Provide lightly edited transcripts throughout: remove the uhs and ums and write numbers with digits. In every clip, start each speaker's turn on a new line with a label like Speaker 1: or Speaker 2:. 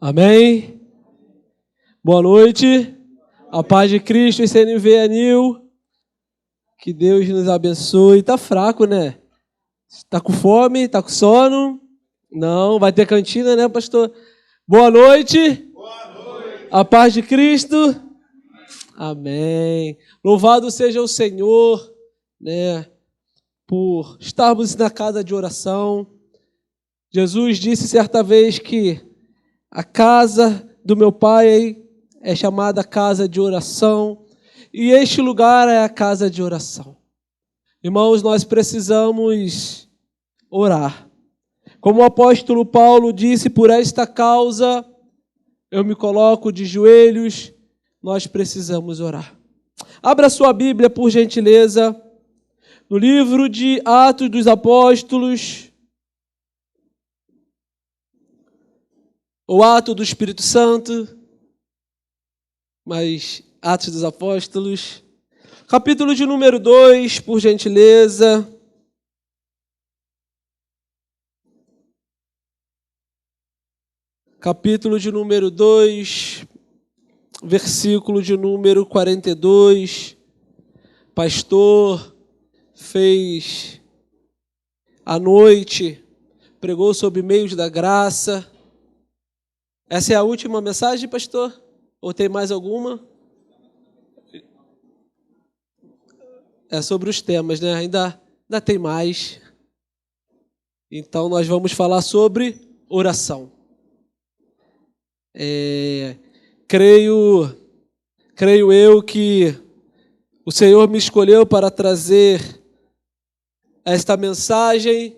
Speaker 1: Amém? Boa noite. A paz de Cristo e CNV Anil. Que Deus nos abençoe. Tá fraco, né? Tá com fome? Tá com sono? Não, vai ter cantina, né, pastor? Boa noite.
Speaker 2: Boa noite.
Speaker 1: A paz de Cristo. Amém. Louvado seja o Senhor, né, por estarmos na casa de oração. Jesus disse certa vez que a casa do meu Pai é chamada casa de oração e este lugar é a casa de oração. Irmãos, nós precisamos orar. Como o apóstolo Paulo disse, por esta causa eu me coloco de joelhos, nós precisamos orar. Abra sua Bíblia, por gentileza, no livro de Atos dos Apóstolos, o ato do Espírito Santo, mas Atos dos Apóstolos, capítulo de número 2, por gentileza. Capítulo de número 2, versículo de número 42. Pastor fez à noite, pregou sobre meios da graça. Essa é a última mensagem, pastor? Ou tem mais alguma? É sobre os temas, né? Ainda tem mais. Então, nós vamos falar sobre oração. Creio eu que o Senhor me escolheu para trazer esta mensagem,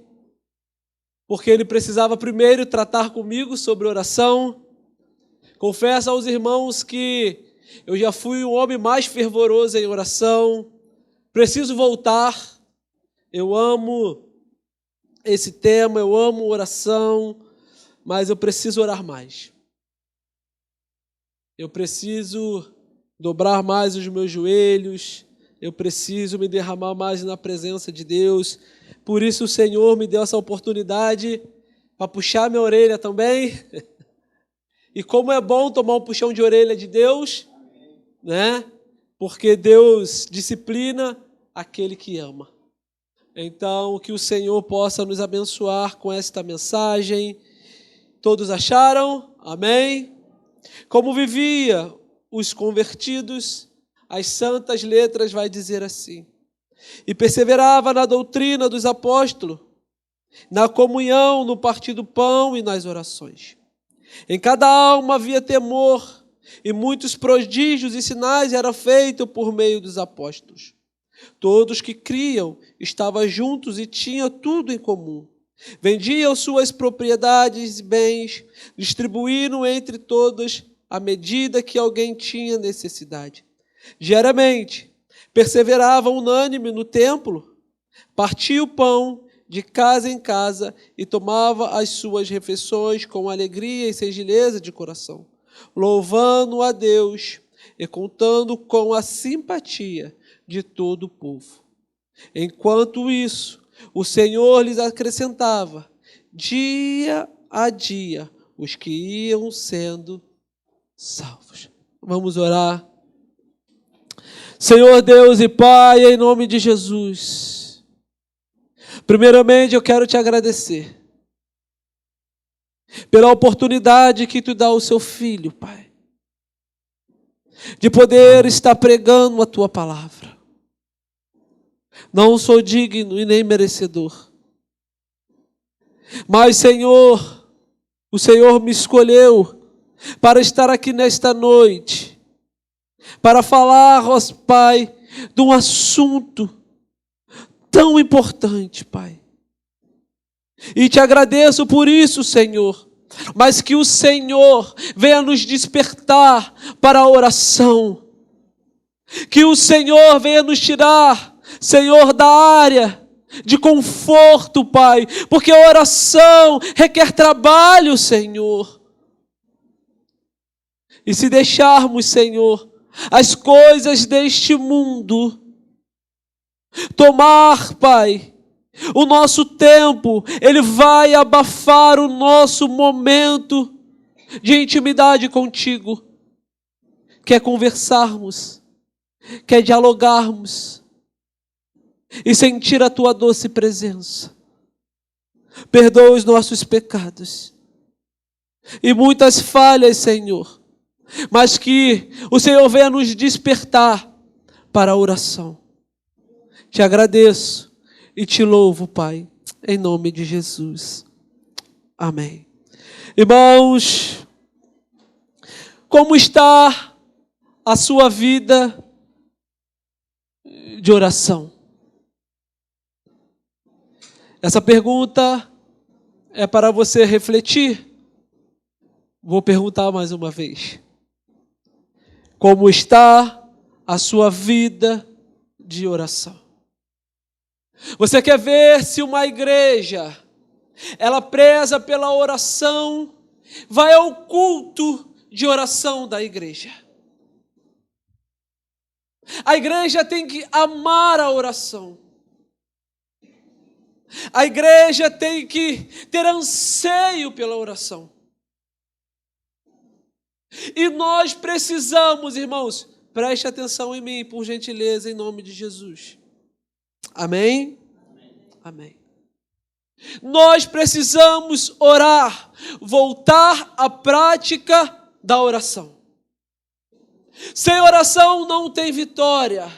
Speaker 1: porque Ele precisava primeiro tratar comigo sobre oração. Confesso aos irmãos que eu já fui um homem mais fervoroso em oração. Preciso voltar. Eu amo esse tema, eu amo oração, mas eu preciso orar mais. Eu preciso dobrar mais os meus joelhos, eu preciso me derramar mais na presença de Deus. Por isso o Senhor me deu essa oportunidade para puxar minha orelha também. E como é bom tomar um puxão de orelha de Deus, né? Porque Deus disciplina aquele que ama. Então, que o Senhor possa nos abençoar com esta mensagem. Todos acharam? Amém? Como vivia os convertidos, as santas letras vai dizer assim: e perseverava na doutrina dos apóstolos, na comunhão, no partir do pão e nas orações. Em cada alma havia temor, e muitos prodígios e sinais eram feitos por meio dos apóstolos. Todos que criam estavam juntos e tinham tudo em comum. Vendiam suas propriedades e bens, distribuíram entre todos à medida que alguém tinha necessidade. Diariamente, perseveravam unânime no templo, partia o pão de casa em casa e tomava as suas refeições com alegria e singeleza de coração, louvando a Deus e contando com a simpatia de todo o povo. Enquanto isso, o Senhor lhes acrescentava, dia a dia, os que iam sendo salvos. Vamos orar. Senhor Deus e Pai, em nome de Jesus, primeiramente eu quero te agradecer pela oportunidade que tu dá ao seu filho, Pai, de poder estar pregando a tua palavra. Não sou digno e nem merecedor, mas Senhor, o Senhor me escolheu para estar aqui nesta noite, para falar, ó Pai, de um assunto tão importante, Pai. E te agradeço por isso, Senhor, mas que o Senhor venha nos despertar para a oração, que o Senhor venha nos tirar, Senhor, da área de conforto, Pai, porque a oração requer trabalho, Senhor. E se deixarmos, Senhor, as coisas deste mundo tomar, Pai, o nosso tempo, ele vai abafar o nosso momento de intimidade contigo, quer conversarmos, quer dialogarmos e sentir a tua doce presença. Perdoa os nossos pecados e muitas falhas, Senhor, mas que o Senhor venha nos despertar para a oração. Te agradeço e te louvo, Pai, em nome de Jesus. Amém. Irmãos, como está a sua vida de oração? Essa pergunta é para você refletir. Vou perguntar mais uma vez. Como está a sua vida de oração? Você quer ver se uma igreja, ela preza pela oração, vai ao culto de oração da igreja? A igreja tem que amar a oração. A igreja tem que ter anseio pela oração. E nós precisamos, irmãos, preste atenção em mim, por gentileza, em nome de Jesus. Amém? Amém. Nós precisamos orar, voltar à prática da oração. Sem oração não tem vitória.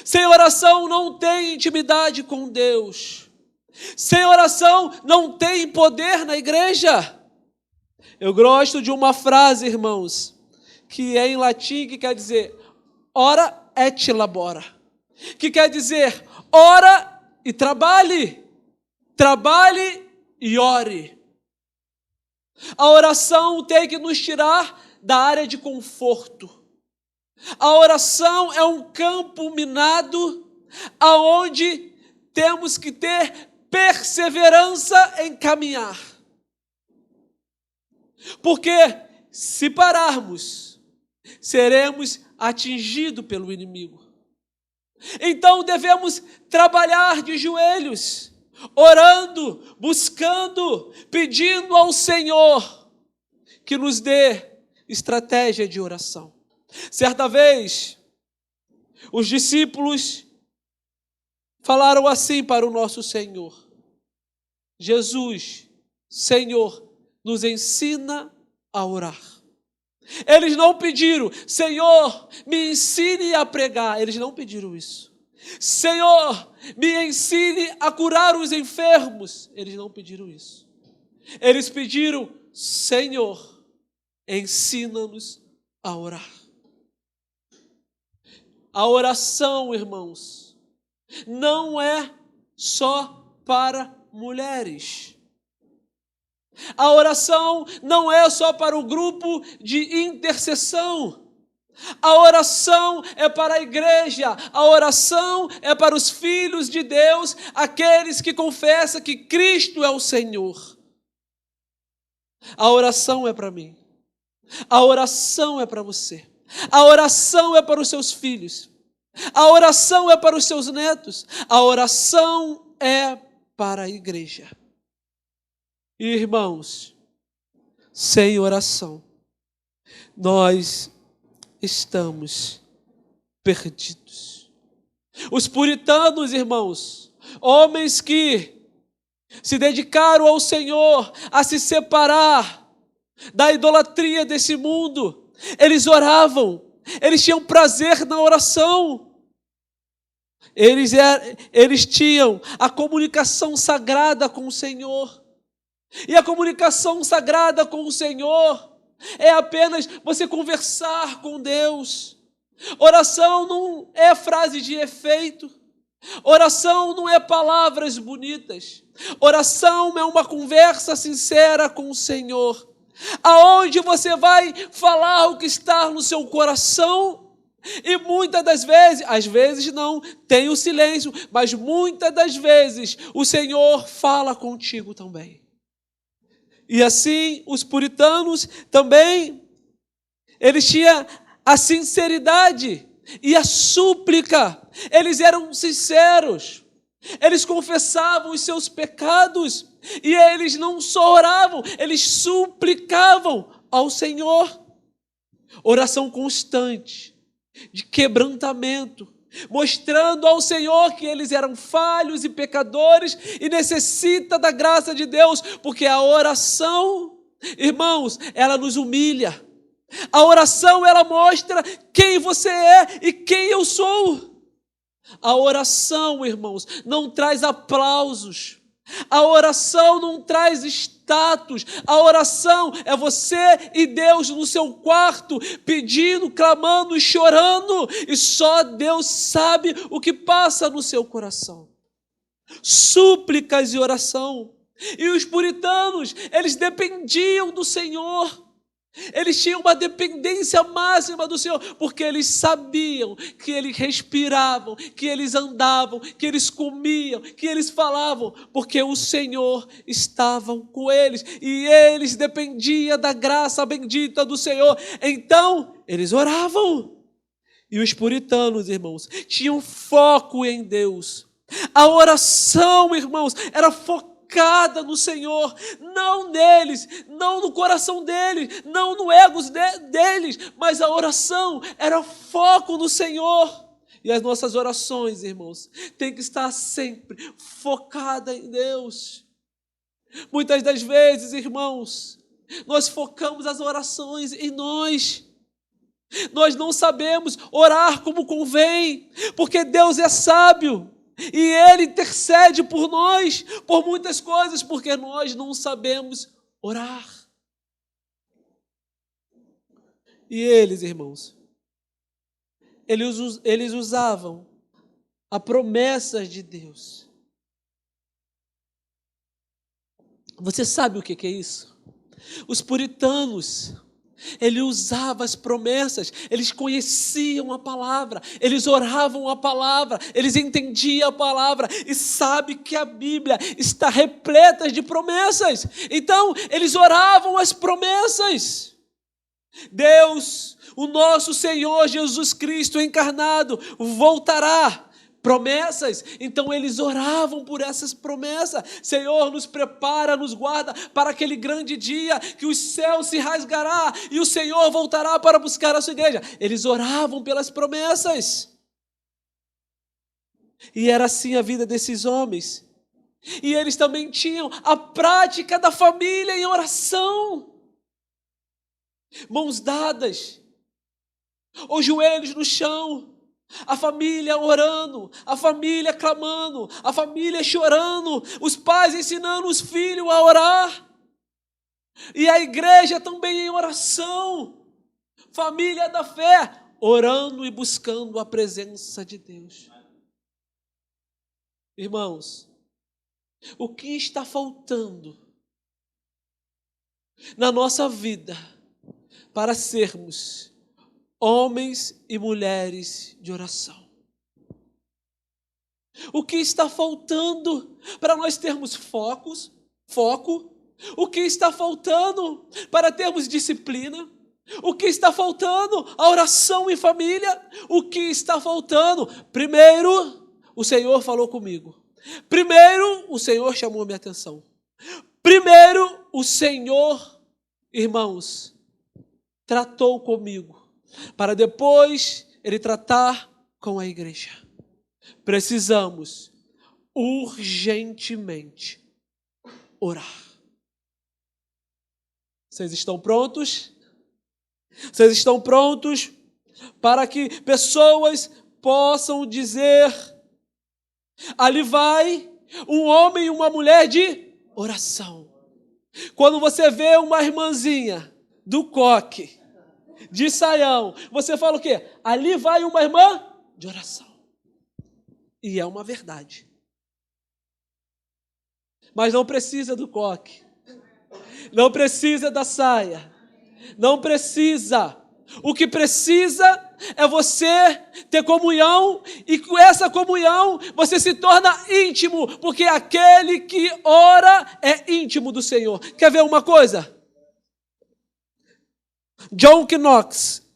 Speaker 1: Sem oração não tem intimidade com Deus. Sem oração não tem poder na igreja. Eu gosto de uma frase, irmãos, que é em latim, que quer dizer ora et labora, que quer dizer ora e trabalhe, trabalhe e ore. A oração tem que nos tirar da área de conforto. A oração é um campo minado aonde temos que ter perseverança em caminhar. Porque se pararmos, seremos atingidos pelo inimigo. Então devemos trabalhar de joelhos, orando, buscando, pedindo ao Senhor que nos dê estratégia de oração. Certa vez, os discípulos falaram assim para o nosso Senhor: Jesus, Senhor, nos ensina a orar. Eles não pediram, Senhor, me ensine a pregar. Eles não pediram isso. Senhor, me ensine a curar os enfermos. Eles não pediram isso. Eles pediram, Senhor, ensina-nos a orar. A oração, irmãos, não é só para mulheres. A oração não é só para o grupo de intercessão. A oração é para a igreja. A oração é para os filhos de Deus, aqueles que confessam que Cristo é o Senhor. A oração é para mim. A oração é para você. A oração é para os seus filhos. A oração é para os seus netos. A oração é para a igreja. Irmãos, sem oração, nós estamos perdidos. Os puritanos, irmãos, homens que se dedicaram ao Senhor a se separar da idolatria desse mundo, eles oravam, eles tinham prazer na oração. Eles tinham a comunicação sagrada com o Senhor. E a comunicação sagrada com o Senhor é apenas você conversar com Deus. Oração não é frase de efeito. Oração não é palavras bonitas. Oração é uma conversa sincera com o Senhor, aonde você vai falar o que está no seu coração. E muitas das vezes, às vezes não, tem o silêncio, mas muitas das vezes o Senhor fala contigo também. E assim, os puritanos também, eles tinham a sinceridade e a súplica. Eles eram sinceros. Eles confessavam os seus pecados. E eles não só oravam, eles suplicavam ao Senhor. Oração constante, de quebrantamento, mostrando ao Senhor que eles eram falhos e pecadores e necessita da graça de Deus, porque a oração, irmãos, ela nos humilha. A oração, ela mostra quem você é e quem eu sou. A oração, irmãos, não traz aplausos. A oração não traz status. A oração é você e Deus no seu quarto, pedindo, clamando e chorando. E só Deus sabe o que passa no seu coração. Súplicas e oração. E os puritanos, eles dependiam do Senhor. Eles tinham uma dependência máxima do Senhor, porque eles sabiam que eles respiravam, que eles andavam, que eles comiam, que eles falavam, porque o Senhor estava com eles, e eles dependiam da graça bendita do Senhor. Então, eles oravam. E os puritanos, irmãos, tinham foco em Deus. A oração, irmãos, era focada no Senhor, não neles, não no coração deles, não no ego deles, mas a oração era foco no Senhor. E as nossas orações, irmãos, tem que estar sempre focada em Deus. Muitas das vezes, irmãos, nós focamos as orações em nós. Nós não sabemos orar como convém, porque Deus é sábio. E Ele intercede por nós, por muitas coisas, porque nós não sabemos orar. E eles, irmãos, eles usavam a promessa de Deus. Você sabe o que é isso? Os puritanos, ele usava as promessas, eles conheciam a palavra, eles oravam a palavra, eles entendiam a palavra e sabem que a Bíblia está repleta de promessas. Então, eles oravam as promessas. Deus, o nosso Senhor Jesus Cristo encarnado, voltará. Promessas, então eles oravam por essas promessas. Senhor, nos prepara, nos guarda para aquele grande dia que o céu se rasgará e o Senhor voltará para buscar a sua igreja. Eles oravam pelas promessas. E era assim a vida desses homens. E eles também tinham a prática da família em oração. Mãos dadas, os joelhos no chão. A família orando, a família clamando, a família chorando, os pais ensinando os filhos a orar. E a igreja também em oração. Família da fé, orando e buscando a presença de Deus. Irmãos, o que está faltando na nossa vida para sermos homens e mulheres de oração? O que está faltando para nós termos foco? O que está faltando para termos disciplina? O que está faltando? A oração em família. O que está faltando? Primeiro, o Senhor falou comigo. Primeiro, o Senhor chamou a minha atenção. Primeiro, o Senhor, irmãos, tratou comigo, para depois Ele tratar com a igreja. Precisamos urgentemente orar. Vocês estão prontos? Vocês estão prontos para que pessoas possam dizer: ali vai um homem e uma mulher de oração. Quando você vê uma irmãzinha do coque, de saião, você fala o quê? Ali vai uma irmã de oração. E é uma verdade. Mas não precisa do coque. Não precisa da saia. Não precisa. O que precisa é você ter comunhão, e com essa comunhão você se torna íntimo, porque aquele que ora é íntimo do Senhor. Quer ver uma coisa? John Knox,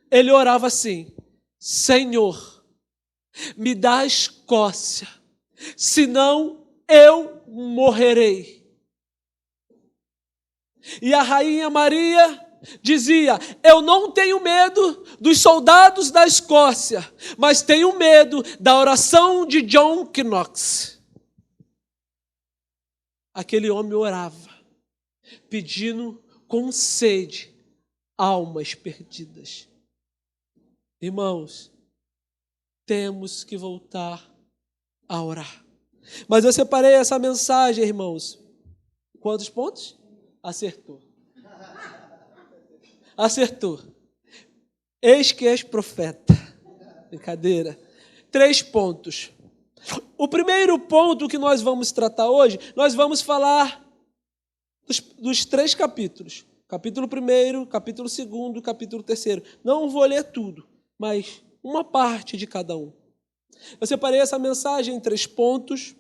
Speaker 1: ele orava assim: Senhor, me dá a Escócia, senão eu morrerei. E a rainha Maria dizia: eu não tenho medo dos soldados da Escócia, mas tenho medo da oração de John Knox. Aquele homem orava, pedindo com sede almas perdidas. Irmãos, temos que voltar a orar. Mas eu separei essa mensagem, irmãos. Quantos pontos? Acertou. Acertou. Eis que és profeta. Brincadeira. 3 pontos. O primeiro ponto que nós vamos tratar hoje, nós vamos falar dos 3 capítulos. Capítulo 1, capítulo 2, capítulo 3. Não vou ler tudo, mas uma parte de cada um. Eu separei essa mensagem em 3 pontos.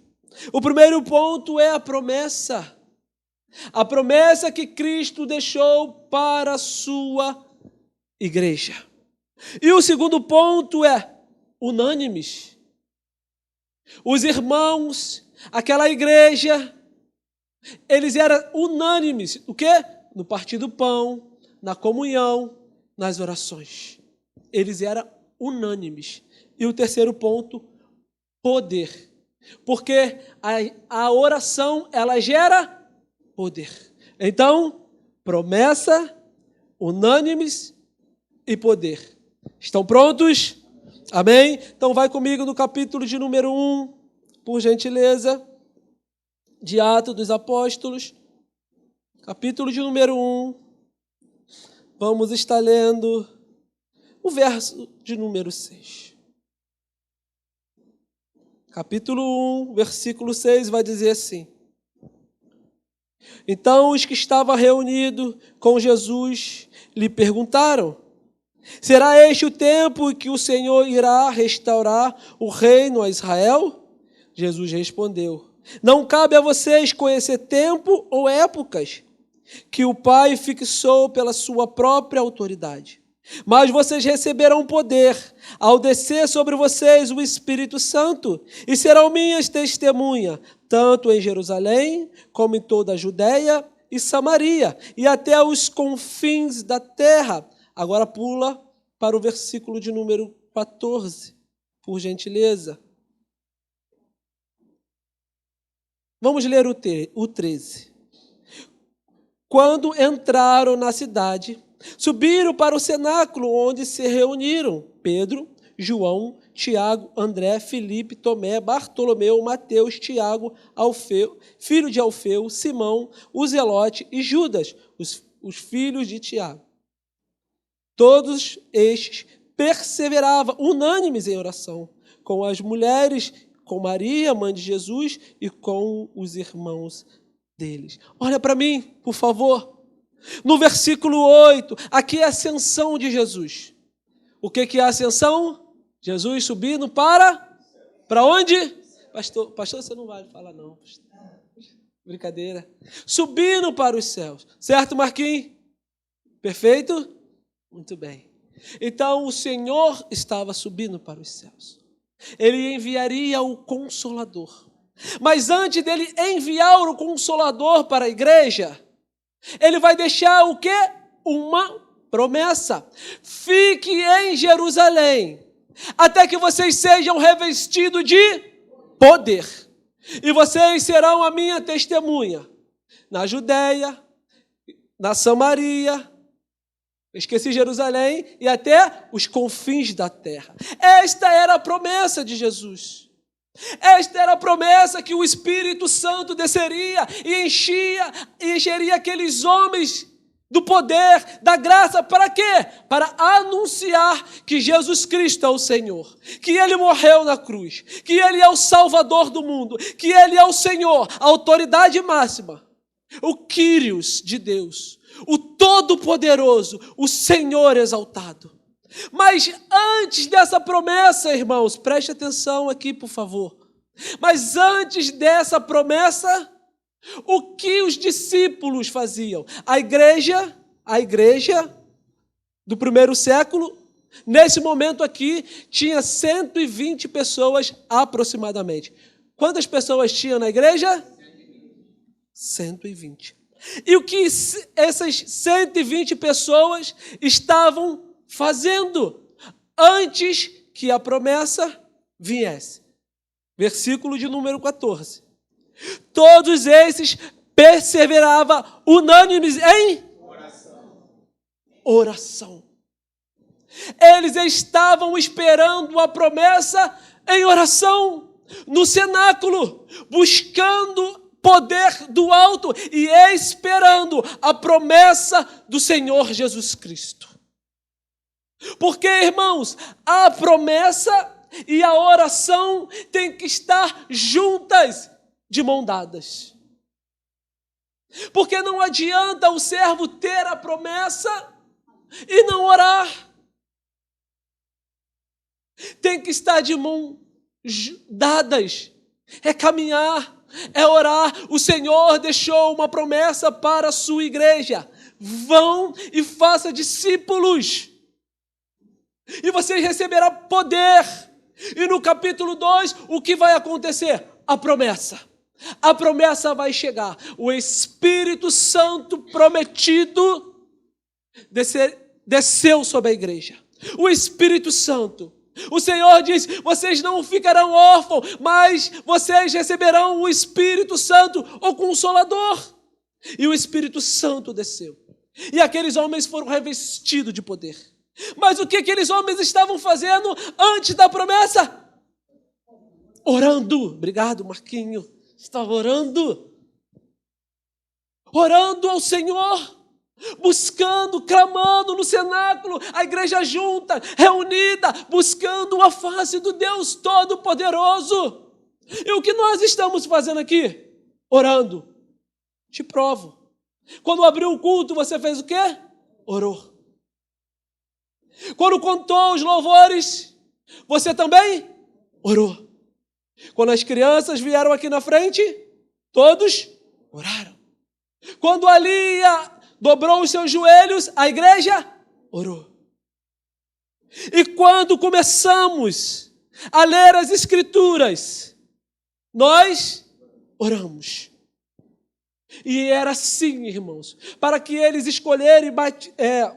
Speaker 1: O primeiro ponto é a promessa. A promessa que Cristo deixou para a sua igreja. E o segundo ponto é unânimes. Os irmãos, aquela igreja, eles eram unânimes. O quê? No partir do pão, na comunhão, nas orações. Eles eram unânimes. E o terceiro ponto, poder. Porque a oração, ela gera poder. Então, promessa, unânimes e poder. Estão prontos? Amém? Então vai comigo no capítulo de número 1, por gentileza, de Atos dos Apóstolos. Capítulo de número 1. Vamos estar lendo o verso de número 6. Capítulo 1, versículo 6 vai dizer assim: então os que estavam reunidos com Jesus lhe perguntaram: será este o tempo em que o Senhor irá restaurar o reino a Israel? Jesus respondeu: não cabe a vocês conhecer tempo ou épocas que o Pai fixou pela sua própria autoridade. Mas vocês receberão poder ao descer sobre vocês o Espírito Santo e serão minhas testemunhas, tanto em Jerusalém como em toda a Judeia e Samaria e até os confins da terra. Agora pula para o versículo de número 14, por gentileza. Vamos ler o 13. Quando entraram na cidade, subiram para o cenáculo onde se reuniram Pedro, João, Tiago, André, Filipe, Tomé, Bartolomeu, Mateus, Tiago, Alfeu, filho de Alfeu, Simão, o Zelote e Judas, os filhos de Tiago. Todos estes perseveravam unânimes em oração, com as mulheres, com Maria, mãe de Jesus, e com os irmãos deles. Olha para mim, por favor. No versículo 8, aqui é a ascensão de Jesus. O que é a ascensão? Jesus subindo para onde? Pastor, você não vai falar não. Brincadeira. Subindo para os céus. Certo, Marquinhos? Perfeito? Muito bem. Então o Senhor estava subindo para os céus. Ele enviaria o Consolador. Mas antes dele enviar o Consolador para a igreja, ele vai deixar o quê? Uma promessa. Fique em Jerusalém, até que vocês sejam revestidos de poder. E vocês serão a minha testemunha na Judeia, na Samaria, esqueci Jerusalém, e até os confins da terra. Esta era a promessa de Jesus. Esta era a promessa que o Espírito Santo desceria e encheria aqueles homens do poder, da graça, para quê? Para anunciar que Jesus Cristo é o Senhor, que Ele morreu na cruz, que Ele é o Salvador do mundo, que Ele é o Senhor, a autoridade máxima, o Kyrios de Deus, o Todo-Poderoso, o Senhor exaltado. Mas antes dessa promessa, irmãos, preste atenção aqui, por favor. Mas antes dessa promessa, o que os discípulos faziam? A igreja do primeiro século, nesse momento aqui, tinha 120 pessoas aproximadamente. Quantas pessoas tinham na igreja? 120. E o que essas 120 pessoas estavam fazendo antes que a promessa viesse? Versículo de número 14. Todos esses perseveravam unânimes em oração. Eles estavam esperando a promessa em oração, no cenáculo, buscando poder do alto e esperando a promessa do Senhor Jesus Cristo. Porque, irmãos, a promessa e a oração têm que estar juntas, de mão dadas. Porque não adianta o servo ter a promessa e não orar. Tem que estar de mão dadas. É caminhar, é orar. O Senhor deixou uma promessa para a sua igreja. Vão e façam discípulos. E vocês receberão poder. E no capítulo 2, o que vai acontecer? A promessa. A promessa vai chegar. O Espírito Santo prometido desceu sobre a igreja. O Espírito Santo. O Senhor diz, vocês não ficarão órfãos, mas vocês receberão o Espírito Santo, o Consolador. E o Espírito Santo desceu. E aqueles homens foram revestidos de poder. Mas o que aqueles homens estavam fazendo antes da promessa? Orando. Obrigado, Marquinho. Estava orando. Orando ao Senhor. Buscando, clamando no cenáculo, a igreja junta, reunida, buscando a face do Deus Todo-Poderoso. E o que nós estamos fazendo aqui? Orando. Te provo. Quando abriu o culto, você fez o quê? Orou. Quando contou os louvores, você também orou. Quando as crianças vieram aqui na frente, todos oraram. Quando a Lia dobrou os seus joelhos, a igreja orou. E quando começamos a ler as Escrituras, nós oramos. E era assim, irmãos, para que eles escolherem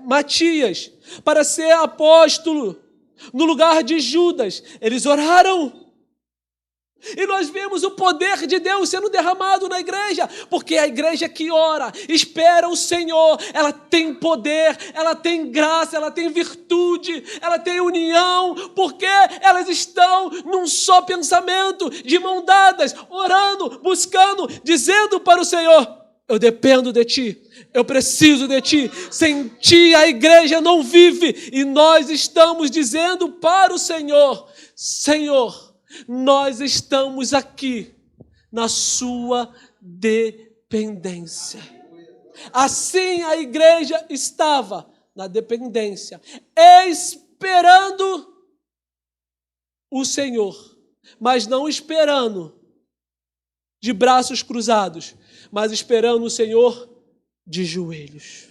Speaker 1: Matias para ser apóstolo no lugar de Judas, eles oraram. E nós vemos o poder de Deus sendo derramado na igreja, porque a igreja que ora, espera o Senhor, ela tem poder, ela tem graça, ela tem virtude, ela tem união, porque elas estão num só pensamento, de mão dadas, orando, buscando, dizendo para o Senhor, eu dependo de Ti, eu preciso de Ti, sem Ti a igreja não vive, e nós estamos dizendo para o Senhor, Senhor, nós estamos aqui na sua dependência. Assim a igreja estava na dependência, esperando o Senhor, mas não esperando de braços cruzados, mas esperando o Senhor de joelhos.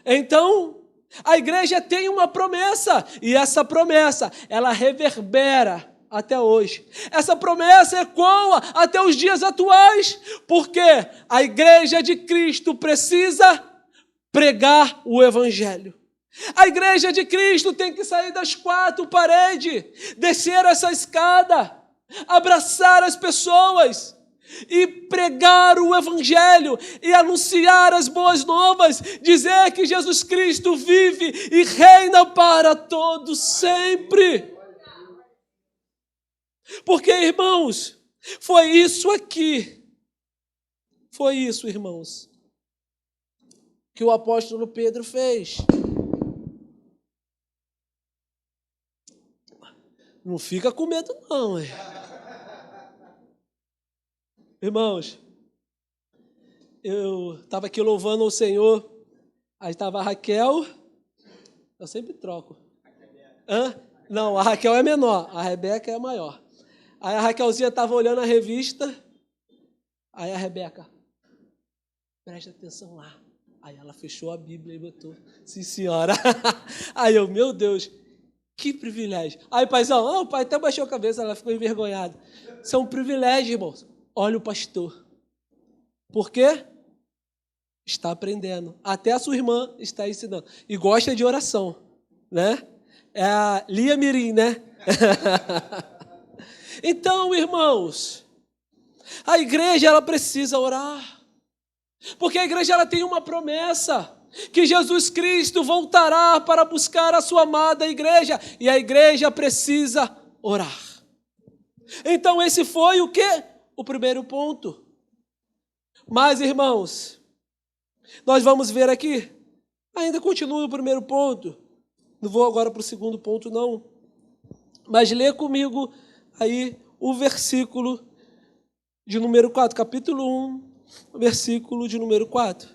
Speaker 1: Então, a igreja tem uma promessa, e essa promessa, ela reverbera até hoje. Essa promessa ecoa até os dias atuais, porque a igreja de Cristo precisa pregar o Evangelho. A igreja de Cristo tem que sair das quatro paredes, descer essa escada, abraçar as pessoas e pregar o Evangelho e anunciar as boas novas, dizer que Jesus Cristo vive e reina para todos sempre. Porque, irmãos, foi isso aqui, foi isso, irmãos, que o apóstolo Pedro fez. Não fica com medo não, Irmãos, eu estava aqui louvando ao Senhor, aí estava a Raquel, eu sempre troco. Não, a Raquel é menor, a Rebeca é maior. Aí a Raquelzinha estava olhando a revista, aí a Rebeca, presta atenção lá. Aí ela fechou a Bíblia e botou, sim senhora. Aí eu, meu Deus, que privilégio. Aí paizão, o pai até baixou a cabeça, ela ficou envergonhada. Isso é um privilégio, irmãos. Olha o pastor. Por quê? está aprendendo. Até a sua irmã está ensinando. E gosta de oração, né? É a Lia Mirim, né? Então, irmãos, a igreja ela precisa orar. Porque a igreja ela tem uma promessa, que Jesus Cristo voltará para buscar a sua amada igreja, e a igreja precisa orar. Então esse foi o quê? O primeiro ponto. Mas, irmãos, nós vamos ver aqui, ainda continua o primeiro ponto, não vou agora para o segundo ponto não, mas lê comigo aí o versículo de número 4, capítulo 1, versículo de número 4.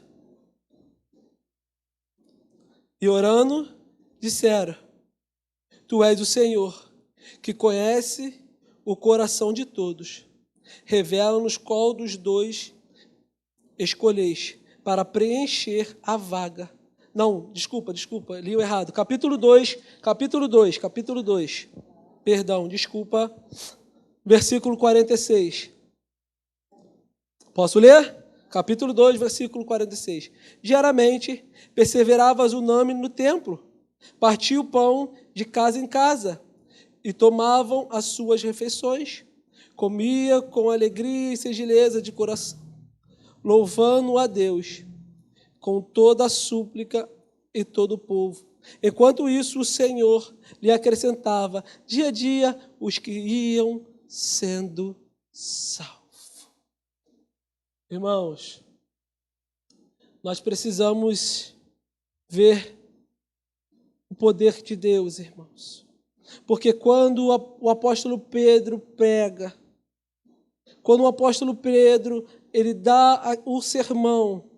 Speaker 1: E orando, disseram: Tu és o Senhor, que conhece o coração de todos. Revela-nos qual dos dois escolheis para preencher a vaga. Não, desculpa, li o errado. Capítulo 2. Perdão, desculpa. Versículo 46. Posso ler? Capítulo 2, versículo 46. Diariamente perseveravas unânime no templo, partia o pão de casa em casa e tomavam as suas refeições. Comia com alegria e singeleza de coração, louvando a Deus com toda a súplica e todo o povo. Enquanto isso, o Senhor lhe acrescentava dia a dia os que iam sendo salvos. Irmãos, nós precisamos ver o poder de Deus, irmãos. Porque quando o apóstolo Pedro prega, quando o apóstolo Pedro ele dá o sermão,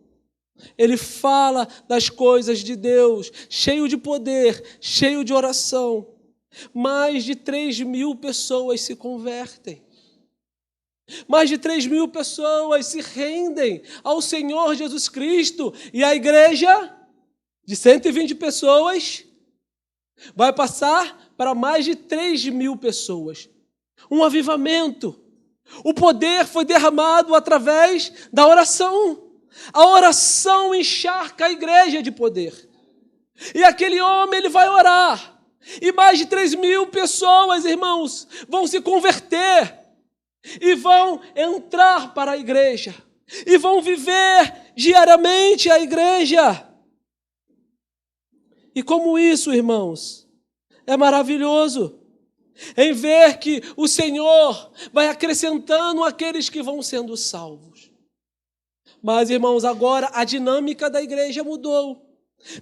Speaker 1: ele fala das coisas de Deus, cheio de poder, cheio de oração, mais de 3.000 pessoas se convertem. Mais de 3.000 pessoas se rendem ao Senhor Jesus Cristo. E a igreja de 120 pessoas vai passar para mais de 3.000 pessoas. Um avivamento. O poder foi derramado através da oração. A oração encharca a igreja de poder. E aquele homem, ele vai orar. E mais de 3.000 pessoas, irmãos, vão se converter. E vão entrar para a igreja. E vão viver diariamente a igreja. E como isso, irmãos, é maravilhoso. Em ver que o Senhor vai acrescentando aqueles que vão sendo salvos. Mas, irmãos, agora a dinâmica da igreja mudou.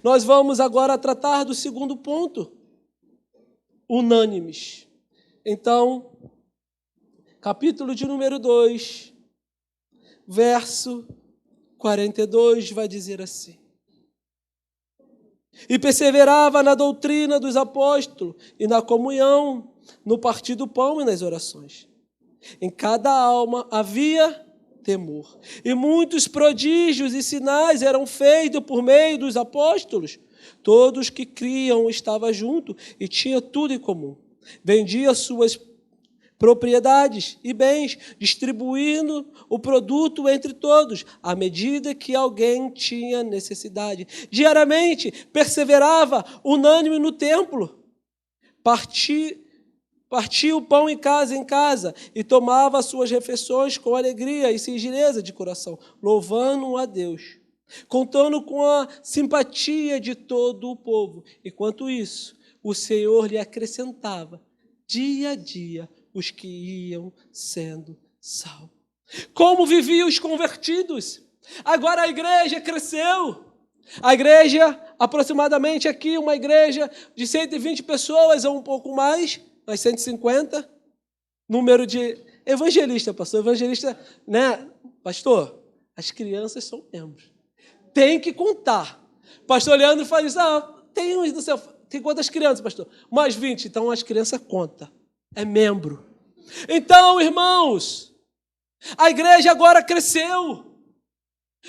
Speaker 1: Nós vamos agora tratar do segundo ponto. Unânimes. Então, capítulo de número 2, verso 42, vai dizer assim: E perseverava na doutrina dos apóstolos e na comunhão, no partir do pão e nas orações. Em cada alma havia temor. E muitos prodígios e sinais eram feitos por meio dos apóstolos. Todos que criam estavam juntos e tinham tudo em comum. Vendia suas propriedades e bens, distribuindo o produto entre todos, à medida que alguém tinha necessidade. Diariamente, perseverava unânime no templo, partia o pão em casa, e tomava as suas refeições com alegria e singeleza de coração, louvando a Deus, contando com a simpatia de todo o povo. Enquanto isso, o Senhor lhe acrescentava, dia a dia, os que iam sendo salvos. Como viviam os convertidos? Agora a igreja cresceu. A igreja, aproximadamente aqui, uma igreja de 120 pessoas ou um pouco mais, umas 150. Número de evangelista, pastor. Evangelista, né? Pastor, as crianças são membros. Tem que contar. Pastor Leandro fala isso. Tem uns do céu. Tem quantas crianças, pastor? Mais 20. Então as crianças contam. É membro. Então, irmãos, a igreja agora cresceu.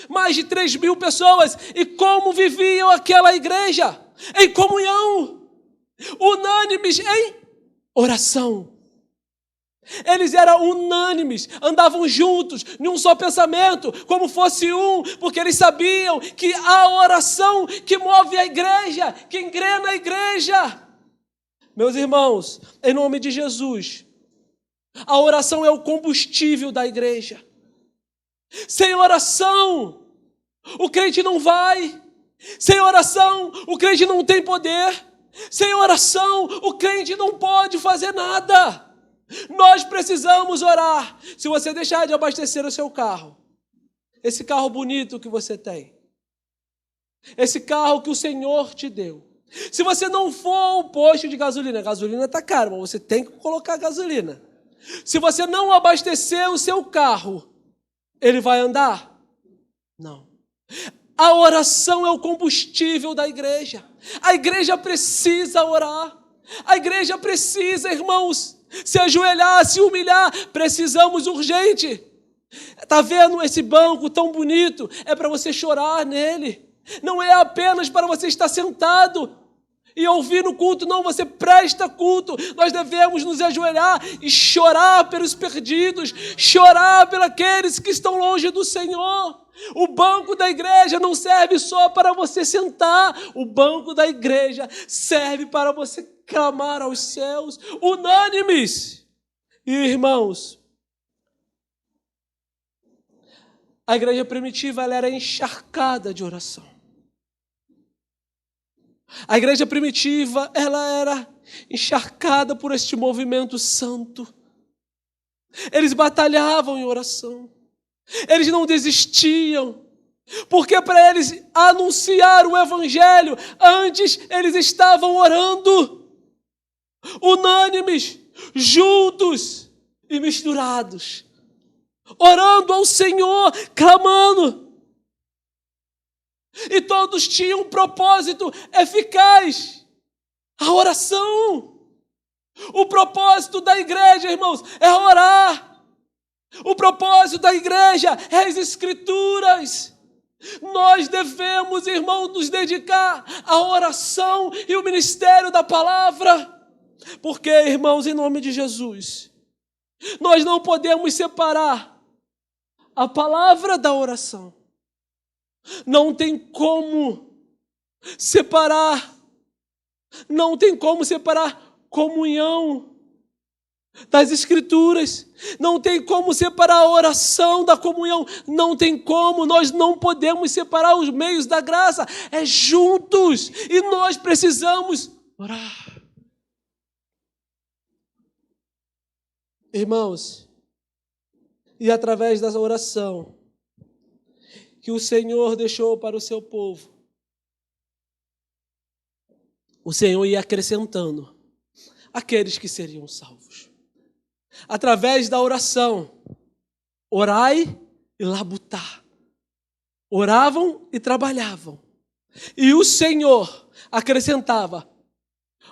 Speaker 1: Mais de 3.000 pessoas. E como viviam aquela igreja? Em comunhão. Unânimes em oração. Eles eram unânimes, andavam juntos, em um só pensamento, como fosse um, porque eles sabiam que a oração que move a igreja, que engrena a igreja. Meus irmãos, em nome de Jesus, a oração é o combustível da igreja. Sem oração, o crente não vai. Sem oração, o crente não tem poder. Sem oração, o crente não pode fazer nada. Nós precisamos orar. Se você deixar de abastecer o seu carro, esse carro bonito que você tem, esse carro que o Senhor te deu, se você não for ao posto de gasolina, a gasolina está cara, mas você tem que colocar gasolina. Se você não abastecer o seu carro, ele vai andar? Não. A oração é o combustível da igreja. A igreja precisa orar. A igreja precisa, irmãos, se ajoelhar, se humilhar. Precisamos urgente. Está vendo esse banco tão bonito? É para você chorar nele. Não é apenas para você estar sentado e ouvir no culto, não, você presta culto. Nós devemos nos ajoelhar e chorar pelos perdidos, chorar pelos aqueles que estão longe do Senhor. O banco da igreja não serve só para você sentar, o banco da igreja serve para você clamar aos céus, unânimes. E irmãos, a igreja primitiva ela era encharcada de oração. A igreja primitiva, ela era encharcada por este movimento santo. Eles batalhavam em oração. Eles não desistiam. Porque para eles anunciar o evangelho, antes eles estavam orando. Unânimes, juntos e misturados. Orando ao Senhor, clamando. E todos tinham um propósito eficaz. A oração. O propósito da igreja, irmãos, é orar. O propósito da igreja é as Escrituras. Nós devemos, irmãos, nos dedicar à oração e o ministério da palavra. Porque, irmãos, em nome de Jesus, nós não podemos separar a palavra da oração. Não tem como separar comunhão das Escrituras. Não tem como separar a oração da comunhão. Não tem como, nós não podemos separar os meios da graça. É juntos e nós precisamos orar. Irmãos, e através da oração que o Senhor deixou para o seu povo, o Senhor ia acrescentando aqueles que seriam salvos. Através da oração, orai e labutar. Oravam e trabalhavam. E o Senhor acrescentava.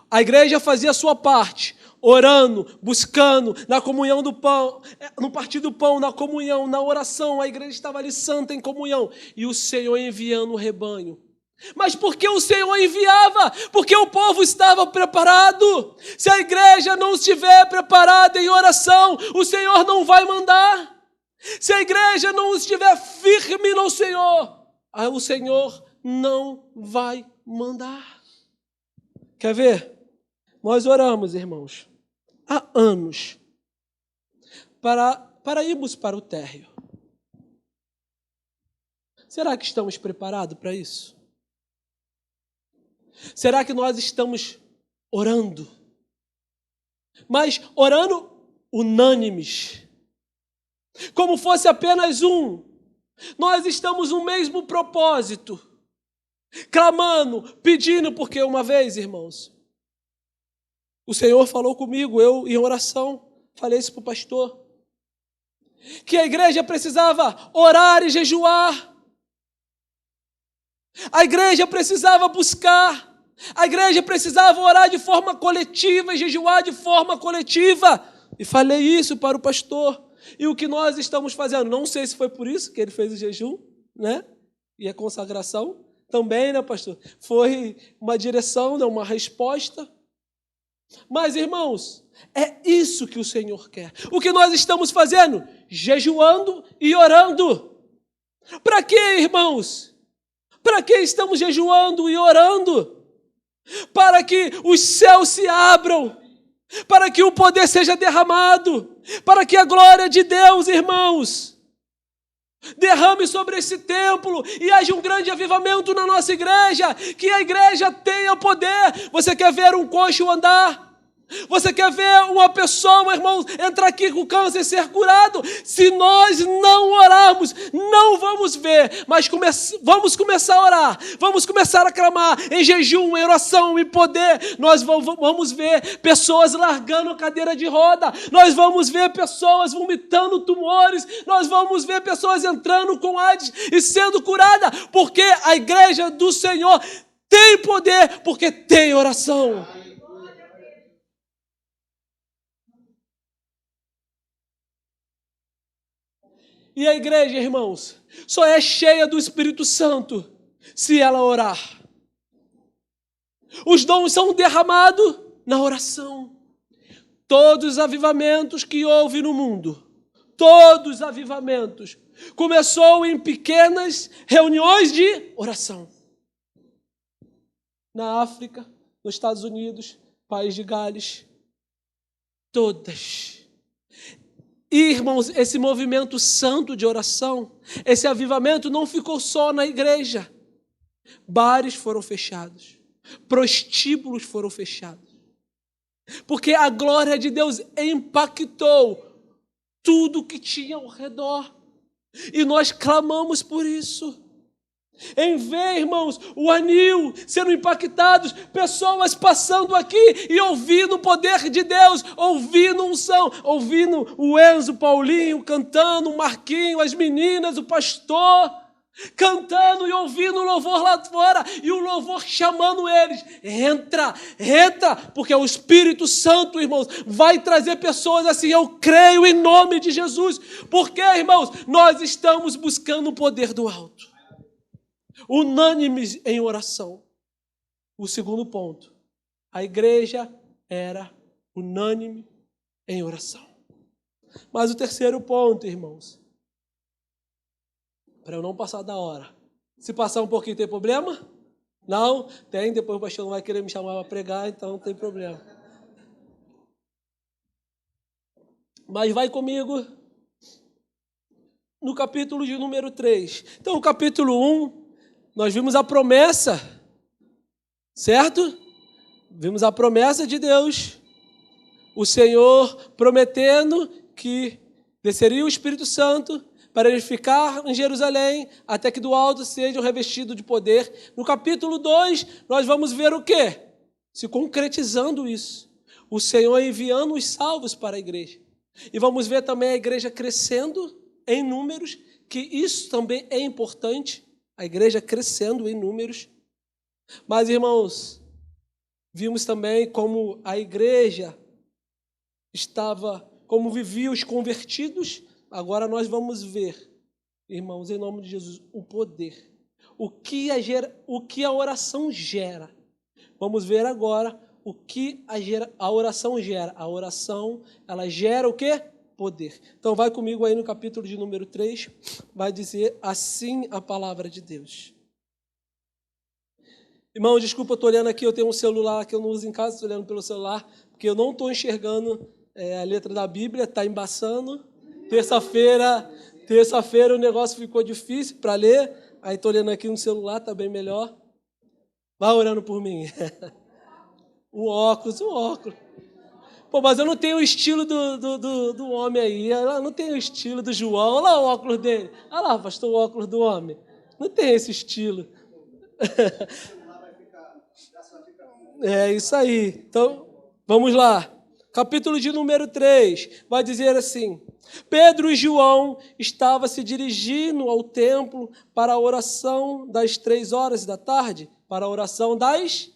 Speaker 1: A igreja fazia a sua parte, orando, buscando, na comunhão do pão, no partir do pão, na comunhão, na oração. A igreja estava ali santa em comunhão. E o Senhor enviando o rebanho. Mas por que o Senhor enviava? Porque o povo estava preparado. Se a igreja não estiver preparada em oração, o Senhor não vai mandar. Se a igreja não estiver firme no Senhor, o Senhor não vai mandar. Quer ver? Nós oramos, irmãos, há anos para irmos para o térreo. Será que estamos preparados para isso? Será que nós estamos orando? Mas orando unânimes, como fosse apenas um. Nós estamos no mesmo propósito, clamando, pedindo, porque uma vez, irmãos, o Senhor falou comigo, eu em oração, falei isso para o pastor, que a igreja precisava orar e jejuar. A igreja precisava buscar. A igreja precisava orar de forma coletiva e jejuar de forma coletiva. E falei isso para o pastor. E o que nós estamos fazendo? Não sei se foi por isso que ele fez o jejum, né? E a consagração também, né, pastor? Foi uma direção, né? Uma resposta. Mas, irmãos, é isso que o Senhor quer. O que nós estamos fazendo? Jejuando e orando. Para quê, irmãos? Para que estamos jejuando e orando? Para que os céus se abram, para que o poder seja derramado, para que a glória de Deus, irmãos, derrame sobre esse templo e haja um grande avivamento na nossa igreja, que a igreja tenha poder. Você quer ver um coxo andar? Você quer ver uma pessoa, irmãos, entrar aqui com câncer e ser curado? Se nós não orarmos, não vamos ver, mas vamos começar a orar, vamos começar a clamar em jejum, em oração, em poder. Nós vamos ver pessoas largando a cadeira de roda, nós vamos ver pessoas vomitando tumores, nós vamos ver pessoas entrando com AIDS e sendo curada, porque a igreja do Senhor tem poder, porque tem oração. E a igreja, irmãos, só é cheia do Espírito Santo se ela orar. Os dons são derramados na oração. Todos os avivamentos que houve no mundo, todos os avivamentos, começou em pequenas reuniões de oração. Na África, nos Estados Unidos, País de Gales, todas. E, irmãos, esse movimento santo de oração, esse avivamento não ficou só na igreja. Bares foram fechados, prostíbulos foram fechados, porque a glória de Deus impactou tudo que tinha ao redor. E nós clamamos por isso. Em ver, irmãos, o anil sendo impactados, pessoas passando aqui e ouvindo o poder de Deus, ouvindo unção, ouvindo o Enzo, o Paulinho cantando, o Marquinho, as meninas, o pastor cantando e ouvindo o louvor lá fora, e o louvor chamando eles, entra, porque o Espírito Santo, irmãos, vai trazer pessoas assim. Eu creio em nome de Jesus, porque, irmãos, nós estamos buscando o poder do alto, unânimes em oração. O segundo ponto, a igreja era unânime em oração. Mas o terceiro ponto, irmãos, para eu não passar da hora, se passar um pouquinho tem problema? Não? Tem, depois o pastor não vai querer me chamar para pregar, então não tem problema. Mas vai comigo no capítulo de número 3. Então, o capítulo 1, nós vimos a promessa, certo? Vimos a promessa de Deus, o Senhor prometendo que desceria o Espírito Santo para ele ficar em Jerusalém, até que do alto sejam revestidos de poder. No capítulo 2, nós vamos ver o quê? Se concretizando isso. O Senhor enviando os salvos para a igreja. E vamos ver também a igreja crescendo em números, que isso também é importante. A igreja crescendo em números. Mas, irmãos, vimos também como a igreja estava, como viviam os convertidos. Agora nós vamos ver, irmãos, em nome de Jesus, o poder. O que a oração gera. Vamos ver agora o que a oração gera. A oração, ela gera o quê? Poder. Então vai comigo aí no capítulo de número 3, vai dizer assim a palavra de Deus. Irmão, desculpa, eu estou olhando aqui, eu tenho um celular que eu não uso em casa, estou olhando pelo celular, porque eu não estou enxergando a letra da Bíblia, está embaçando. Terça-feira o negócio ficou difícil para ler, aí estou olhando aqui no celular, está bem melhor. Vai orando por mim. O óculos. Pô, mas eu não tenho o estilo do homem aí. Eu não tenho o estilo do João. Olha lá o óculos dele. Olha lá, pastor, o óculos do homem. Não tem esse estilo. É isso aí. Então, vamos lá. Capítulo de número 3. Vai dizer assim: Pedro e João estavam se dirigindo ao templo para a oração das 3 horas da tarde. Para a oração das...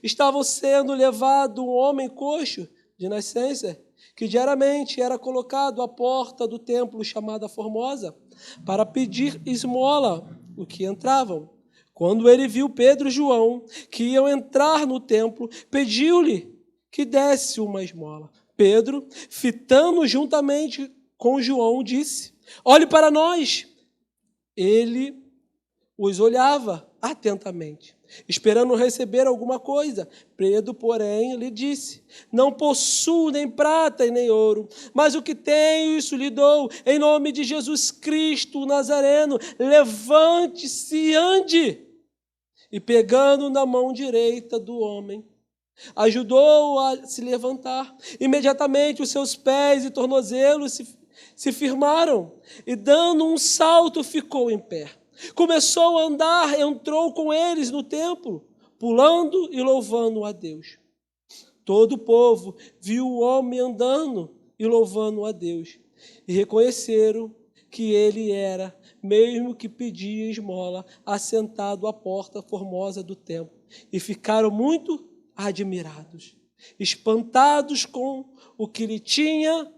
Speaker 1: Estavam sendo levado um homem coxo de nascença, que diariamente era colocado à porta do templo chamada Formosa, para pedir esmola o que entravam. Quando ele viu Pedro e João, que iam entrar no templo, pediu-lhe que desse uma esmola. Pedro, fitando juntamente com João, disse: olhe para nós. Ele os olhava atentamente, esperando receber alguma coisa. Pedro, porém, lhe disse: não possuo nem prata e nem ouro, mas o que tenho, isso lhe dou. Em nome de Jesus Cristo, o Nazareno, levante-se e ande. E pegando na mão direita do homem, ajudou-o a se levantar. Imediatamente os seus pés e tornozelos se firmaram, e dando um salto ficou em pé. Começou a andar, entrou com eles no templo, pulando e louvando a Deus. Todo o povo viu o homem andando e louvando a Deus, e reconheceram que ele era, mesmo que pedia esmola, assentado à porta formosa do templo, e ficaram muito admirados, espantados com o que lhe tinha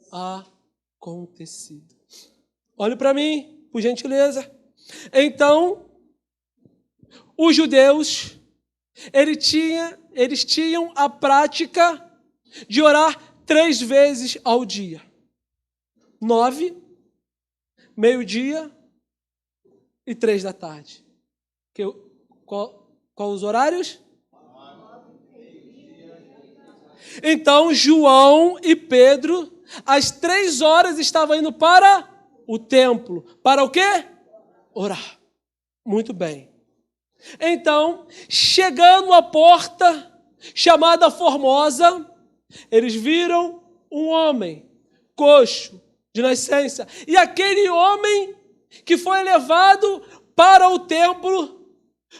Speaker 1: acontecido. Olhe para mim, por gentileza. Então, os judeus, eles tinham a prática de orar 3 vezes ao dia. 9, meio-dia e 3 da tarde. Qual os horários? Então, João e Pedro, às 3 horas, estavam indo para o templo. Para o quê? Orar. Muito bem. Então, chegando à porta chamada Formosa, eles viram um homem coxo de nascença. E aquele homem que foi levado para o templo,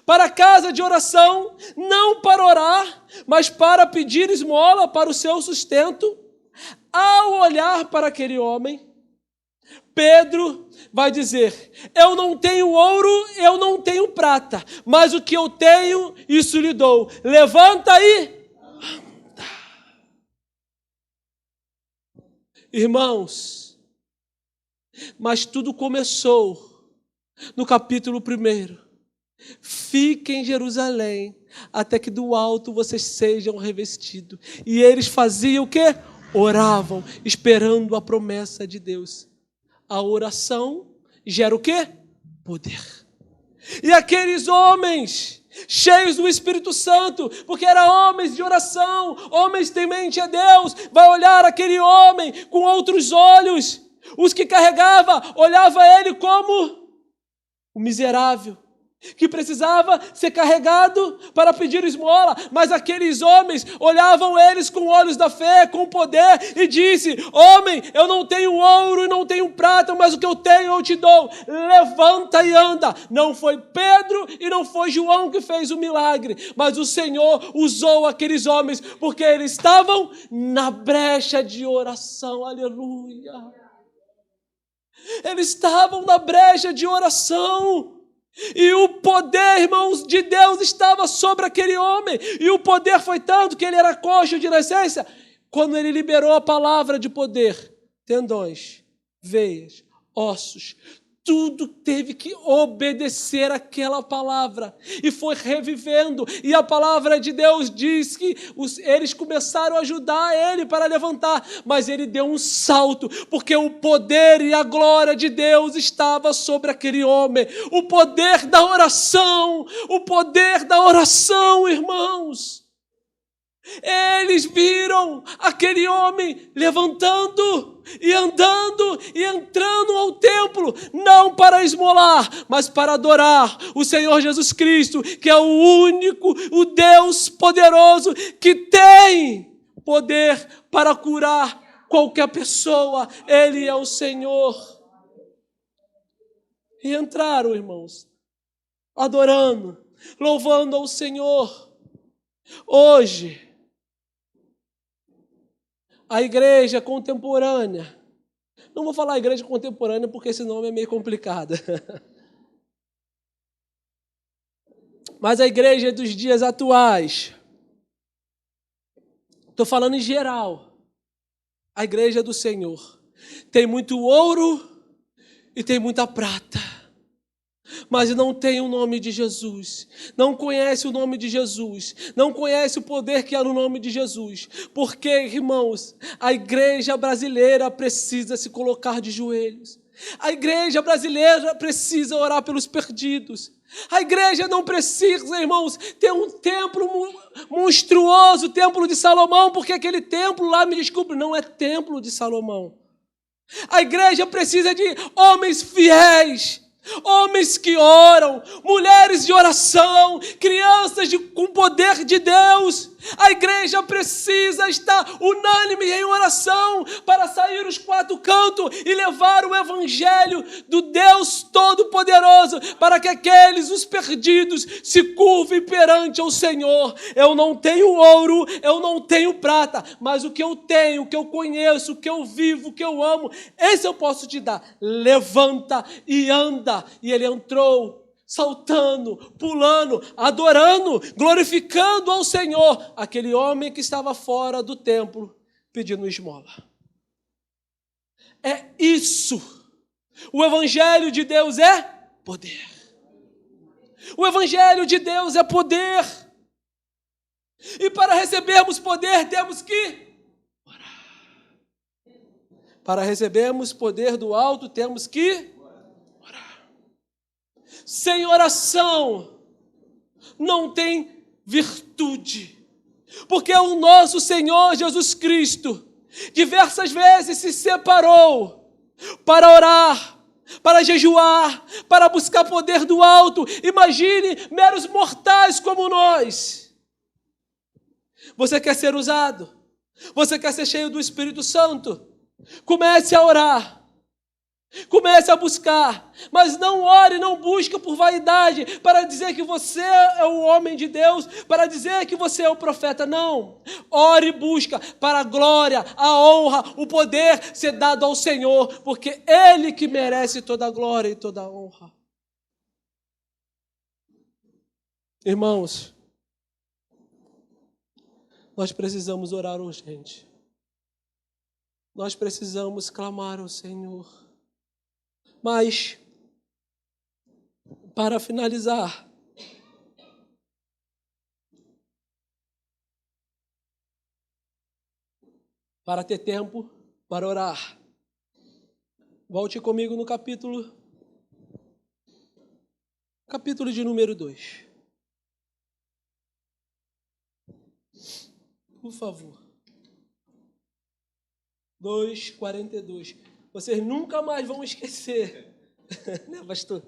Speaker 1: para a casa de oração, não para orar, mas para pedir esmola para o seu sustento. Ao olhar para aquele homem, Pedro vai dizer: eu não tenho ouro, eu não tenho prata, mas o que eu tenho, isso lhe dou. Levanta e anda. Irmãos, mas tudo começou no capítulo 1. Fiquem em Jerusalém, até que do alto vocês sejam revestidos. E eles faziam o quê? Oravam, esperando a promessa de Deus. A oração gera o quê? Poder. E aqueles homens, cheios do Espírito Santo, porque eram homens de oração, homens temente a Deus, vai olhar aquele homem com outros olhos. Os que carregava, olhava ele como o miserável, que precisava ser carregado para pedir esmola, mas aqueles homens olhavam eles com olhos da fé, com poder, e disse: homem, eu não tenho ouro e não tenho prata, mas o que eu tenho eu te dou. Levanta e anda. Não foi Pedro e não foi João que fez o milagre, mas o Senhor usou aqueles homens, porque eles estavam na brecha de oração. Aleluia. Eles estavam na brecha de oração. E o poder, irmãos, de Deus estava sobre aquele homem. E o poder foi tanto que ele era coxo de nascença. Quando ele liberou a palavra de poder, tendões, veias, ossos, tudo teve que obedecer àquela palavra. E foi revivendo. E a palavra de Deus diz que eles começaram a ajudar ele para levantar. Mas ele deu um salto, porque o poder e a glória de Deus estava sobre aquele homem. O poder da oração, irmãos. Eles viram aquele homem levantando e andando e entrando ao templo, não para esmolar, mas para adorar o Senhor Jesus Cristo, que é o único, o Deus poderoso, que tem poder para curar qualquer pessoa. Ele é o Senhor. E entraram, irmãos, adorando, louvando ao Senhor. Hoje, a igreja contemporânea, não vou falar igreja contemporânea porque esse nome é meio complicado, mas a igreja dos dias atuais, estou falando em geral, a igreja do Senhor, tem muito ouro e tem muita prata, mas não tem o nome de Jesus, não conhece o nome de Jesus, não conhece o poder que há no nome de Jesus. Porque, irmãos, a igreja brasileira precisa se colocar de joelhos. A igreja brasileira precisa orar pelos perdidos. A igreja não precisa, irmãos, ter um templo monstruoso, o templo de Salomão, porque aquele templo lá, me desculpe, não é templo de Salomão. A igreja precisa de homens fiéis, homens que oram, mulheres de oração, crianças com poder de Deus. A igreja precisa estar unânime em oração para sair os quatro cantos e levar o evangelho do Deus Todo-Poderoso para que aqueles, os perdidos, se curvem perante ao Senhor. Eu não tenho ouro, eu não tenho prata, mas o que eu tenho, o que eu conheço, o que eu vivo, o que eu amo, esse eu posso te dar. Levanta e anda. E ele entrou saltando, pulando, adorando, glorificando ao Senhor, aquele homem que estava fora do templo pedindo esmola. É isso. O evangelho de Deus é poder. O evangelho de Deus é poder. E para recebermos poder temos que orar. Para recebermos poder do alto temos que orar. Sem oração não tem virtude. Porque o nosso Senhor Jesus Cristo diversas vezes se separou para orar, para jejuar, para buscar poder do alto. Imagine meros mortais como nós. Você quer ser usado? Você quer ser cheio do Espírito Santo? Comece a orar. Comece a buscar, mas não ore, não busque por vaidade, para dizer que você é o homem de Deus, para dizer que você é o profeta, não. Ore e busca para a glória, a honra, o poder ser dado ao Senhor, porque Ele que merece toda a glória e toda a honra. Irmãos, nós precisamos orar urgente. Nós precisamos clamar ao Senhor. Mas, para finalizar, para ter tempo para orar, volte comigo no capítulo de número 2. Por favor. 2:42. Vocês nunca mais vão esquecer. Né, pastor?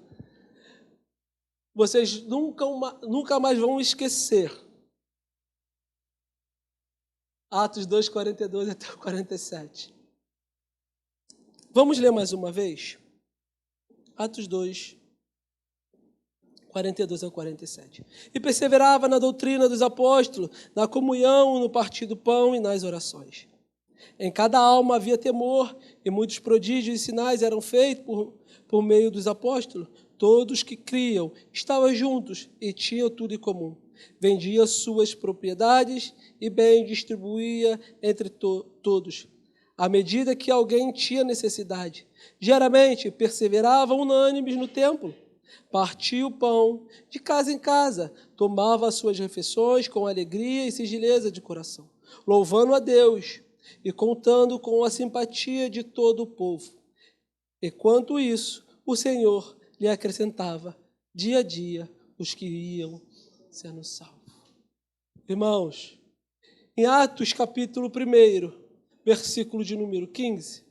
Speaker 1: Vocês nunca mais vão esquecer. Atos 2:42 até o 47. Vamos ler mais uma vez? Atos 2:42 ao 47. E perseverava na doutrina dos apóstolos, na comunhão, no partir do pão e nas orações. Em cada alma havia temor, e muitos prodígios e sinais eram feitos por meio dos apóstolos. Todos que criam estavam juntos e tinham tudo em comum. Vendia suas propriedades e bens distribuía entre todos, à medida que alguém tinha necessidade. Geralmente perseveravam unânimes no templo. Partia o pão de casa em casa, tomava as suas refeições com alegria e singeleza de coração, louvando a Deus e contando com a simpatia de todo o povo. Enquanto isso, o Senhor lhe acrescentava dia a dia os que iam sendo salvos. Irmãos, em Atos capítulo 1, versículo de número 15,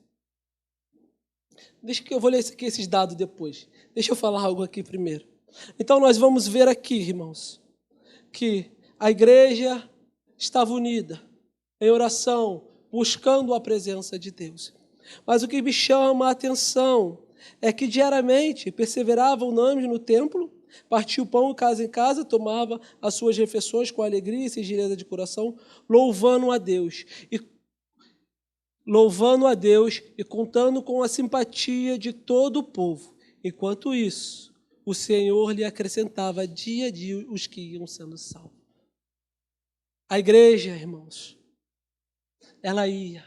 Speaker 1: deixa que eu vou ler esses dados depois. Deixa eu falar algo aqui primeiro. Então nós vamos ver aqui, irmãos, que a igreja estava unida em oração, buscando a presença de Deus. Mas o que me chama a atenção é que diariamente perseverava unânime no templo, partia o pão casa em casa, tomava as suas refeições com alegria e singeleza de coração, louvando a Deus e contando com a simpatia de todo o povo. Enquanto isso, o Senhor lhe acrescentava dia a dia os que iam sendo salvos. A igreja, irmãos, ela ia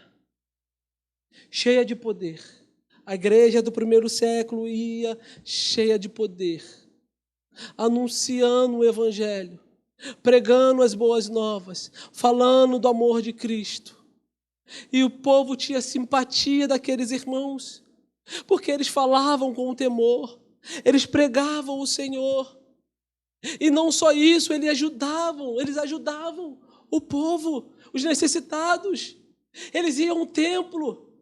Speaker 1: cheia de poder. A igreja do primeiro século ia cheia de poder. anunciando o Evangelho, pregando as boas novas, falando do amor de Cristo. E o povo tinha simpatia daqueles irmãos, porque eles falavam com temor, eles pregavam o Senhor. E não só isso, eles ajudavam o povo, os necessitados. Eles iam ao templo,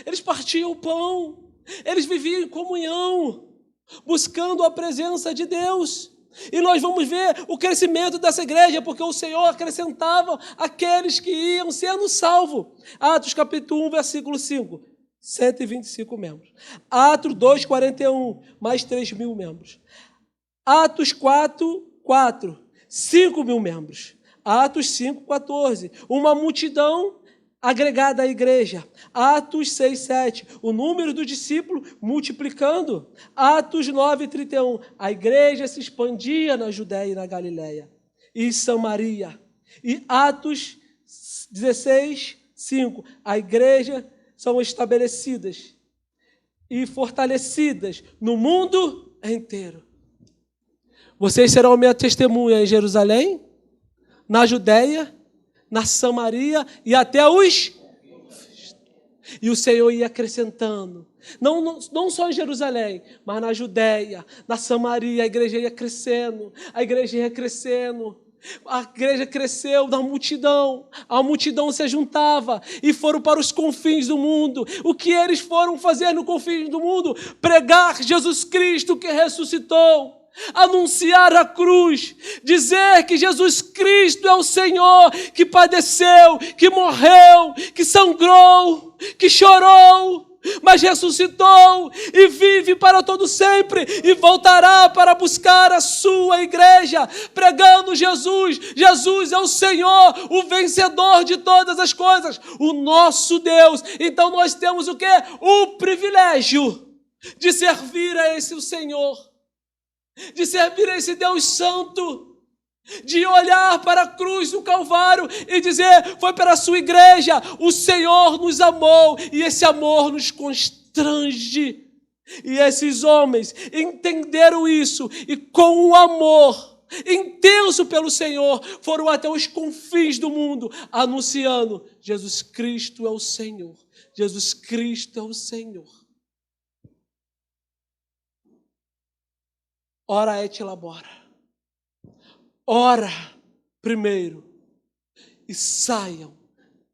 Speaker 1: eles partiam o pão, eles viviam em comunhão, buscando a presença de Deus. E nós vamos ver o crescimento dessa igreja, porque o Senhor acrescentava aqueles que iam sendo salvos. Atos capítulo 1, versículo 5, 125 membros. Atos 2, 41, mais 3.000 membros. Atos 4, 5.000 membros. Atos 5, 14, uma multidão agregada à igreja. Atos 6, 7, o número dos discípulos multiplicando. Atos 9, 31, a igreja se expandia na Judéia e na Galiléia e em Samaria. E Atos 16, 5, a igreja são estabelecidas e fortalecidas no mundo inteiro. Vocês serão minha testemunha em Jerusalém, na Judéia, na Samaria e até os... E o Senhor ia acrescentando. Não só em Jerusalém, mas na Judéia, na Samaria, a igreja ia crescendo. A igreja ia crescendo. A igreja cresceu na multidão. A multidão se juntava e foram para os confins do mundo. O que eles foram fazer no confins do mundo? Pregar Jesus Cristo que ressuscitou. Anunciar a cruz, dizer que Jesus Cristo é o Senhor, que padeceu, que morreu, que sangrou, que chorou, mas ressuscitou e vive para todo sempre e voltará para buscar a sua igreja, pregando Jesus. Jesus é o Senhor, o vencedor de todas as coisas, o nosso Deus. Então nós temos o quê? O privilégio de servir a esse o Senhor, de servir a esse Deus Santo, de olhar para a cruz do Calvário e dizer, foi pela sua igreja, o Senhor nos amou e esse amor nos constrange. E esses homens entenderam isso e com o amor intenso pelo Senhor, foram até os confins do mundo, anunciando, Jesus Cristo é o Senhor, Jesus Cristo é o Senhor. Ora et labora. Ora primeiro e saiam,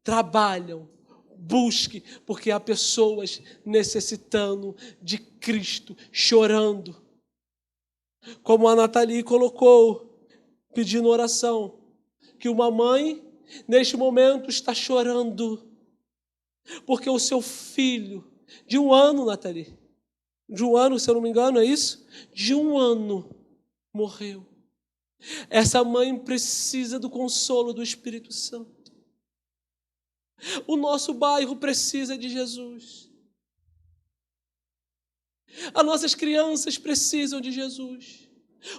Speaker 1: trabalham, busque, porque há pessoas necessitando de Cristo, chorando. Como a Nathalie colocou, pedindo oração, que uma mãe, neste momento, está chorando, porque o seu filho, de 1 ano, Nathalie, de 1 ano, se eu não me engano, é isso? De 1 ano, morreu. Essa mãe precisa do consolo do Espírito Santo. O nosso bairro precisa de Jesus. As nossas crianças precisam de Jesus.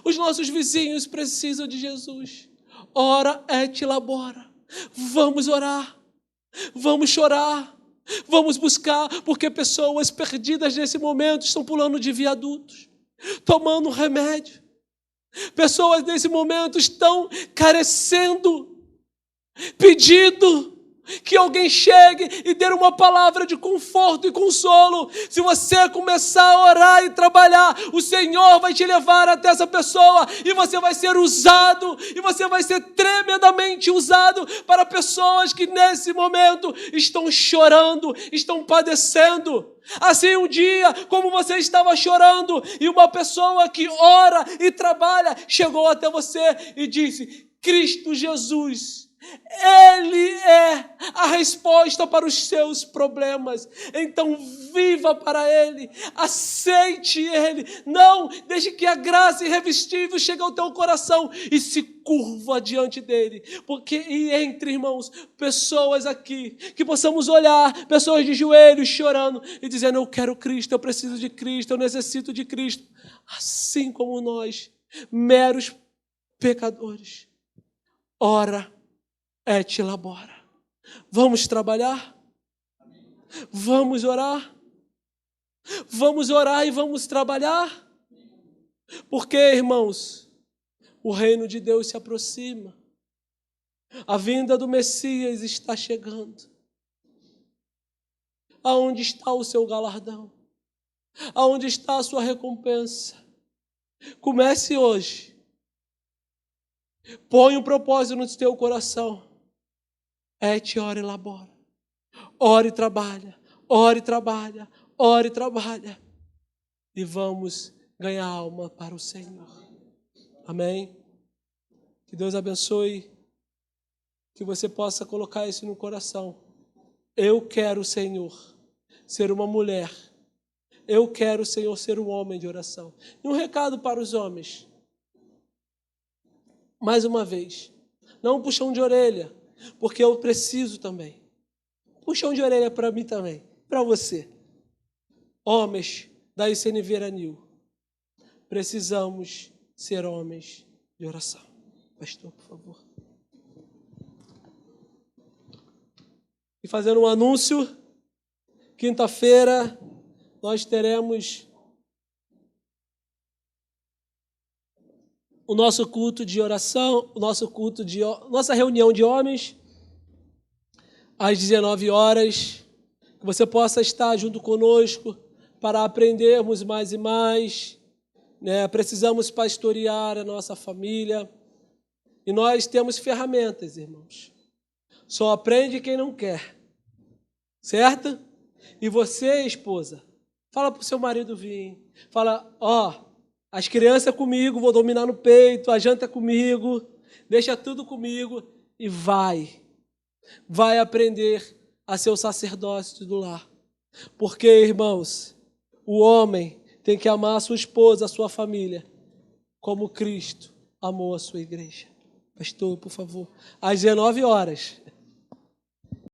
Speaker 1: Os nossos vizinhos precisam de Jesus. Ora et labora. Vamos orar. Vamos chorar. Vamos buscar, porque pessoas perdidas nesse momento estão pulando de viadutos, tomando remédio. Pessoas nesse momento estão carecendo, pedindo que alguém chegue e dê uma palavra de conforto e consolo. Se você começar a orar e trabalhar, o Senhor vai te levar até essa pessoa e você vai ser usado, e você vai ser tremendamente usado para pessoas que nesse momento estão chorando, estão padecendo. Assim um dia, como você estava chorando, e uma pessoa que ora e trabalha chegou até você e disse, Cristo Jesus, Ele é a resposta para os seus problemas. Então viva para Ele, aceite Ele. Não deixe que a graça irrevestível chegue ao teu coração e se curva diante dEle. Porque entre irmãos, pessoas aqui, que possamos olhar, pessoas de joelhos chorando e dizendo, eu quero Cristo, eu preciso de Cristo, eu necessito de Cristo. Assim como nós, meros pecadores. Ora et labora. Vamos trabalhar? Vamos orar? Vamos orar e vamos trabalhar? Porque, irmãos, o reino de Deus se aproxima. A vinda do Messias está chegando. Aonde está o seu galardão? Aonde está a sua recompensa? Comece hoje. Põe um propósito no teu coração. Et ora e labora. Ore e trabalha. Ore e trabalha. Ore e trabalha. E vamos ganhar alma para o Senhor. Amém? Que Deus abençoe. Que você possa colocar isso no coração. Eu quero, Senhor, ser uma mulher. Eu quero, Senhor, ser um homem de oração. E um recado para os homens. Mais uma vez, não um puxão de orelha, porque eu preciso também. Puxão de orelha para mim também, para você. Homens da ICNV Aranil, precisamos ser homens de oração. Pastor, por favor. E fazendo um anúncio, quinta-feira nós teremos o nosso culto de oração, nossa reunião de homens, às 19 horas. Que você possa estar junto conosco para aprendermos mais e mais. Precisamos pastorear a nossa família. E nós temos ferramentas, irmãos. Só aprende quem não quer. Certo? E você, esposa, fala para o seu marido vir. Fala, as crianças comigo, vou dominar no peito, a janta comigo, deixa tudo comigo e vai aprender a ser o sacerdócio do lar. Porque, irmãos, o homem tem que amar a sua esposa, a sua família, como Cristo amou a sua igreja. Pastor, por favor, às 19 horas.